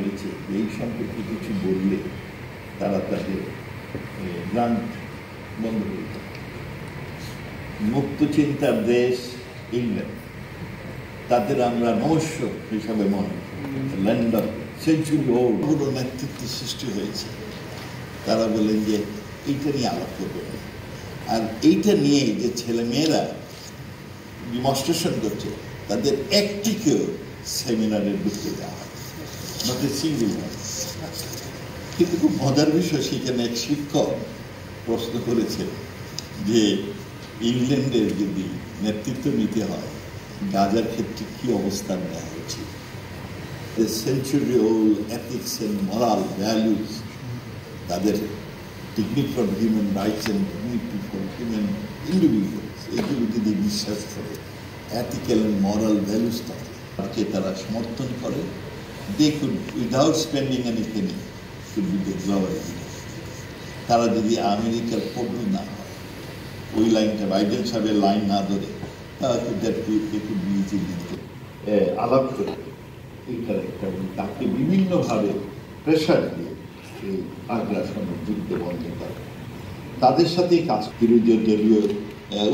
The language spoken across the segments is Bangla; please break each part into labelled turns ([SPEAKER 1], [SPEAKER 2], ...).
[SPEAKER 1] বলেছে যে এই সম্পর্কে কিছু বললে তারা তাদের গ্রান্ট বন্ধ করে দেয়। মুক্ত চিন্তার দেশ ইংল্যান্ড, তাদের আমরা নমস্য হিসাবে মনে ল্যান্ড অফ সেঞ্চুরি ওল্ড নেতৃত্ব সৃষ্টি হয়েছে। তারা বলেন যে এইটা নিয়ে আলাপ করবে না, আর এইটা নিয়ে যে ছেলেমেয়েরা ডিমনস্ট্রেশন করছে তাদের একটিকেও সেমিনারে ঢুকতে দেওয়া হয়, নট এ সিঙ্গল ওয়ান। কিন্তু খুব মজার বিষয়, সেখানে এক শিক্ষক প্রশ্ন করেছে যে ইংল্যান্ডের যদি নেতৃত্ব নিতে হয় গাজার ক্ষেত্রে কি অবস্থান নেওয়া উচিত। Century old ethics and moral values, তাদের dignity for human rights and dignity for human individuals, এগুলো যদি বিশ্বাস করে, এথিক্যাল অ্যান্ড মোরাল ভ্যালুজ তাকে তারা সমর্থন করে। They could without spending any penny could be the global leader. তারা যদি আমেরিকার পড়ু না হয়, ওই লাইনটা বাইডেন সাহেবের লাইন না ধরে, আলাপ করে এইটার একটা তাকে বিভিন্নভাবে প্রেশার দিয়ে এই আগ্রাসনের যুদ্ধ বন্ধ করে। তাদের সাথেই কাজ বিরোধী দলীয়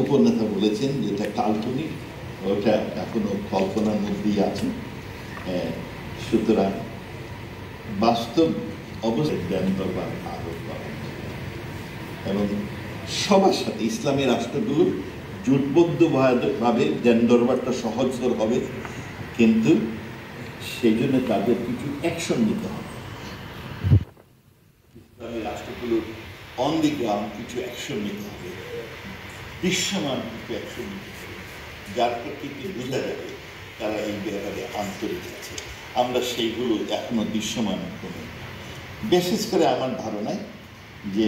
[SPEAKER 1] উপনেতা বলেছেন যে এটা কাল্পনিক, ওটা এখনো কল্পনার মধ্যেই আছে। সুতরাং বাস্তব অবস্থায় জ্ঞান দরবার আরোপ করা এবং সবার সাথে ইসলামী রাষ্ট্রগুলো জোটবদ্ধভাবে জ্ঞান দরবারটা সহজতর হবে, কিন্তু সেই জন্য তাদের কিছু অ্যাকশন নিতে হবে। ইসলামী রাষ্ট্রগুলোর অন দি গ্রাউন্ড কিছু অ্যাকশন নিতে হবে, দৃশ্যমান কিছু অ্যাকশন নিতে হবে, যার প্রেক্ষিতে বোঝা যাবে তারা এই ব্যাপারে আন্তরিক আছে। আমরা সেইগুলো এখনো দৃশ্যমান করি। বিশেষ করে আমার ধারণায় যে